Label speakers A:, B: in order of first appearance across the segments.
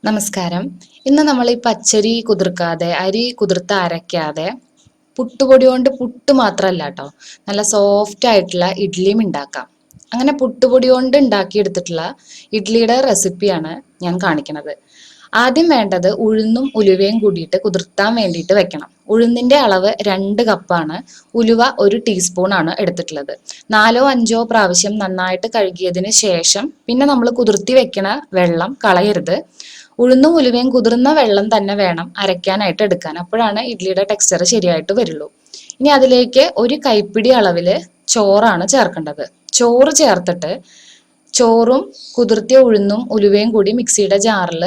A: നമസ്കാരം. ഇന്ന് നമ്മൾ ഈ പച്ചരി കുതിർക്കാതെ അരി കുതിർത്ത് അരയ്ക്കാതെ പുട്ടുപൊടി കൊണ്ട് പുട്ട് മാത്രമല്ല കേട്ടോ, നല്ല സോഫ്റ്റ് ആയിട്ടുള്ള ഇഡ്ഡലിയും ഉണ്ടാക്കാം. അങ്ങനെ പുട്ടുപൊടി കൊണ്ട് ഉണ്ടാക്കിയെടുത്തിട്ടുള്ള ഇഡ്ഡലിയുടെ റെസിപ്പിയാണ് ഞാൻ കാണിക്കുന്നത്. ആദ്യം വേണ്ടത് ഉഴുന്നും ഉലുവയും കൂടിയിട്ട് കുതിർത്താൻ വേണ്ടിയിട്ട് വെക്കണം. ഉഴുന്നിന്റെ അളവ് 2 കപ്പാണ്. ഉലുവ 1 ടീസ്പൂൺ ആണ് എടുത്തിട്ടുള്ളത്. 4-5 പ്രാവശ്യം നന്നായിട്ട് കഴുകിയതിന് ശേഷം പിന്നെ നമ്മൾ കുതിർത്തി വെക്കണ വെള്ളം കളയരുത്. ഉഴുന്നും ഉലുവയും കുതിർന്ന വെള്ളം തന്നെ വേണം അരയ്ക്കാനായിട്ട് എടുക്കാൻ. അപ്പോഴാണ് ഇഡ്ഡലിയുടെ ടെക്സ്ചർ ശരിയായിട്ട് വരുള്ളൂ. ഇനി അതിലേക്ക് 1 കൈപ്പിടി അളവില് ചോറാണ് ചേർക്കേണ്ടത്. ചോറ് ചേർത്തിട്ട് ചോറും കുതിർത്തിയ ഉഴുന്നും ഉലുവയും കൂടി മിക്സിയുടെ ജാറിൽ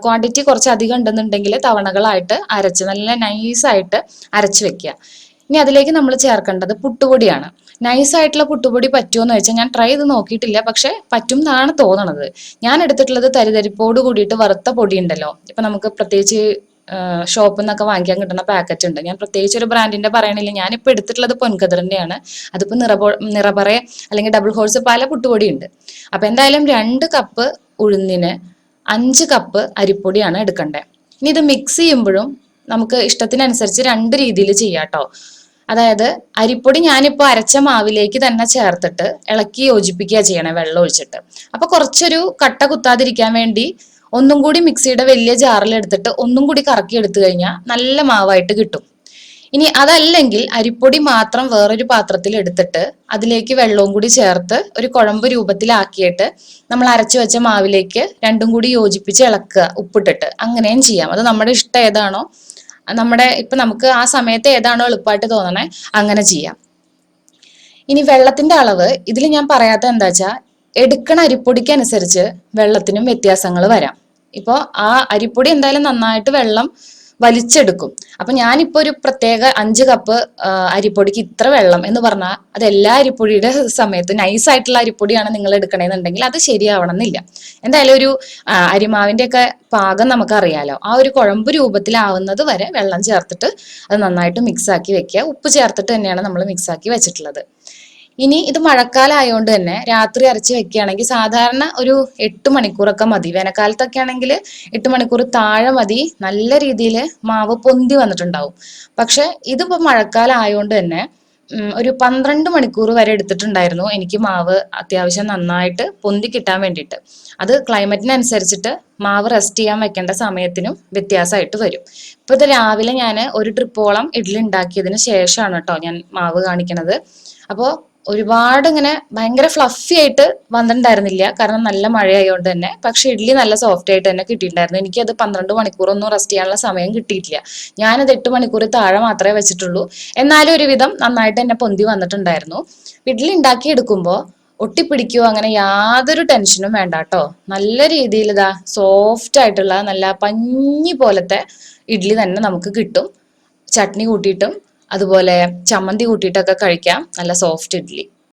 A: ക്വാണ്ടിറ്റി കുറച്ച് അധികം ഉണ്ടെന്നുണ്ടെങ്കിൽ തവണകളായിട്ട് അരച്ച് നല്ല നൈസായിട്ട് അരച്ച് വെക്കുക. ഇനി അതിലേക്ക് നമ്മൾ ചേർക്കേണ്ടത് പുട്ടുപൊടിയാണ്. നൈസായിട്ടുള്ള പുട്ടുപൊടി പറ്റുമോ എന്ന് വെച്ചാൽ ഞാൻ ട്രൈ ചെയ്ത് നോക്കിയിട്ടില്ല, പക്ഷെ പറ്റും എന്നാണ് തോന്നണത്. ഞാൻ എടുത്തിട്ടുള്ളത് തരിതരിപ്പോട് കൂടിയിട്ട് വറുത്ത പൊടി ഉണ്ടല്ലോ, ഇപ്പൊ നമുക്ക് പ്രത്യേകിച്ച് ഷോപ്പിൽ നിന്നൊക്കെ വാങ്ങിക്കാൻ കിട്ടുന്ന പാക്കറ്റ് ഉണ്ട്. ഞാൻ പ്രത്യേകിച്ച് ഒരു ബ്രാൻഡിന്റെ പറയണില്ല, ഞാനിപ്പോൾ എടുത്തിട്ടുള്ളത് പൊൻകതിറിന്റെയാണ്. അതിപ്പോൾ നിറപറ അല്ലെങ്കിൽ ഡബിൾ ഹോഴ്സ് പല പുട്ടുപൊടി ഉണ്ട്. അപ്പൊ എന്തായാലും 2 കപ്പ് ഉഴുന്നിന് 5 കപ്പ് അരിപ്പൊടിയാണ് എടുക്കേണ്ടത്. ഇനി ഇത് മിക്സ് ചെയ്യുമ്പോഴും നമുക്ക് ഇഷ്ടത്തിനനുസരിച്ച് 2 രീതിയിൽ ചെയ്യാം കേട്ടോ. അതായത് അരിപ്പൊടി ഞാനിപ്പോൾ അരച്ച മാവിലേക്ക് തന്നെ ചേർത്തിട്ട് ഇളക്കി യോജിപ്പിക്കുക ചെയ്യണേ, വെള്ളം ഒഴിച്ചിട്ട്. അപ്പൊ കുറച്ചൊരു കട്ട കുത്താതിരിക്കാൻ വേണ്ടി ഒന്നും കൂടി മിക്സിയുടെ വലിയ ജാറിൽ എടുത്തിട്ട് ഒന്നും കൂടി കറക്കി എടുത്തു കഴിഞ്ഞാൽ നല്ല മാവായിട്ട് കിട്ടും. ഇനി അതല്ലെങ്കിൽ അരിപ്പൊടി മാത്രം വേറൊരു പാത്രത്തിൽ എടുത്തിട്ട് അതിലേക്ക് വെള്ളവും കൂടി ചേർത്ത് ഒരു കുഴമ്പ് രൂപത്തിലാക്കിയിട്ട് നമ്മൾ അരച്ചു വെച്ച മാവിലേക്ക് രണ്ടും കൂടി യോജിപ്പിച്ച് ഇളക്കുക, ഉപ്പിട്ടിട്ട്. അങ്ങനെയും ചെയ്യാം. അത് നമ്മുടെ ഇഷ്ടം ഏതാണോ, ഇപ്പൊ നമുക്ക് ആ സമയത്ത് ഏതാണോ എളുപ്പമായിട്ട് തോന്നണേ അങ്ങനെ ചെയ്യാം. ഇനി വെള്ളത്തിന്റെ അളവ് ഇതിൽ ഞാൻ പറയാത്ത എന്താ വെച്ചാൽ, എടുക്കണ അരിപ്പൊടിക്ക് അനുസരിച്ച് വെള്ളത്തിനും വ്യത്യാസങ്ങൾ വരാം. ഇപ്പോൾ ആ അരിപ്പൊടി എന്തായാലും നന്നായിട്ട് വെള്ളം വലിച്ചെടുക്കും. അപ്പൊ ഞാനിപ്പോ ഒരു പ്രത്യേക 5 കപ്പ് അരിപ്പൊടിക്ക് ഇത്ര വെള്ളം എന്ന് പറഞ്ഞാൽ അത് എല്ലാ അരിപ്പൊടിയുടെ സമയത്ത് നൈസായിട്ടുള്ള അരിപ്പൊടിയാണ് നിങ്ങൾ എടുക്കണമെന്നുണ്ടെങ്കിൽ അത് ശരിയാവണം എന്നില്ല. എന്തായാലും ഒരു അരിമാവിന്റെ ഒക്കെ പാകം നമുക്ക് അറിയാലോ. ആ ഒരു കുഴമ്പ് രൂപത്തിലാവുന്നത് വരെ വെള്ളം ചേർത്തിട്ട് അത് നന്നായിട്ട് മിക്സ് ആക്കി വെക്കുക. ഉപ്പ് ചേർത്തിട്ട് തന്നെയാണ് നമ്മൾ മിക്സ് ആക്കി വെച്ചിട്ടുള്ളത്. ഇനി ഇത് മഴക്കാലം ആയതുകൊണ്ട് തന്നെ രാത്രി അരച്ച് വെക്കുകയാണെങ്കിൽ സാധാരണ ഒരു 8 മണിക്കൂറൊക്കെ മതി. വേനൽക്കാലത്തൊക്കെ ആണെങ്കിൽ 8 മണിക്കൂർ താഴെ മതി. നല്ല രീതിയിൽ മാവ് പൊന്തി വന്നിട്ടുണ്ടാവും. പക്ഷെ ഇതിപ്പോ മഴക്കാലം ആയതുകൊണ്ട് തന്നെ ഒരു 12 മണിക്കൂർ വരെ എടുത്തിട്ടുണ്ടായിരുന്നു എനിക്ക് മാവ് അത്യാവശ്യം നന്നായിട്ട് പൊന്തി കിട്ടാൻ വേണ്ടിയിട്ട്. അത് ക്ലൈമറ്റിനനുസരിച്ചിട്ട് മാവ് റെസ്റ്റ് ചെയ്യാൻ വെക്കേണ്ട സമയത്തിനും വ്യത്യാസമായിട്ട് വരും. ഇപ്പൊ ഇത് രാവിലെ ഞാൻ ഒരു ട്രിപ്പോളം ഇഡ്ഡലി ഉണ്ടാക്കിയതിന് ശേഷമാണ് കേട്ടോ ഞാൻ മാവ് കാണിക്കണത്. അപ്പോൾ ഒരുപാട് ഇങ്ങനെ ഭയങ്കര ഫ്ലഫി ആയിട്ട് വന്നിട്ടുണ്ടായിരുന്നില്ല, കാരണം നല്ല മഴയായതുകൊണ്ട് തന്നെ. പക്ഷെ ഇഡ്ഡലി നല്ല സോഫ്റ്റ് ആയിട്ട് തന്നെ കിട്ടിയിട്ടുണ്ടായിരുന്നു. എനിക്കത് 12 മണിക്കൂറൊന്നും റെസ്റ്റ് ചെയ്യാനുള്ള സമയം കിട്ടിയിട്ടില്ല. ഞാനത് 8 മണിക്കൂർ താഴെ മാത്രമേ വെച്ചിട്ടുള്ളൂ. എന്നാലും ഒരുവിധം നന്നായിട്ട് തന്നെ പൊന്തി വന്നിട്ടുണ്ടായിരുന്നു. ഇഡ്ഡലി ഉണ്ടാക്കി എടുക്കുമ്പോൾ ഒട്ടിപ്പിടിക്കുകയോ അങ്ങനെ യാതൊരു ടെൻഷനും വേണ്ട കേട്ടോ. നല്ല രീതിയിൽ ഇതാ സോഫ്റ്റ് ആയിട്ടുള്ള നല്ല പഞ്ഞി പോലത്തെ ഇഡ്ഡലി തന്നെ നമുക്ക് കിട്ടും. ചട്നി കൂട്ടിയിട്ടും അതുപോലെ ചമ്മന്തി കൂട്ടിയിട്ടൊക്കെ കഴിക്കാം. നല്ല സോഫ്റ്റ് ഇഡ്ഡലി.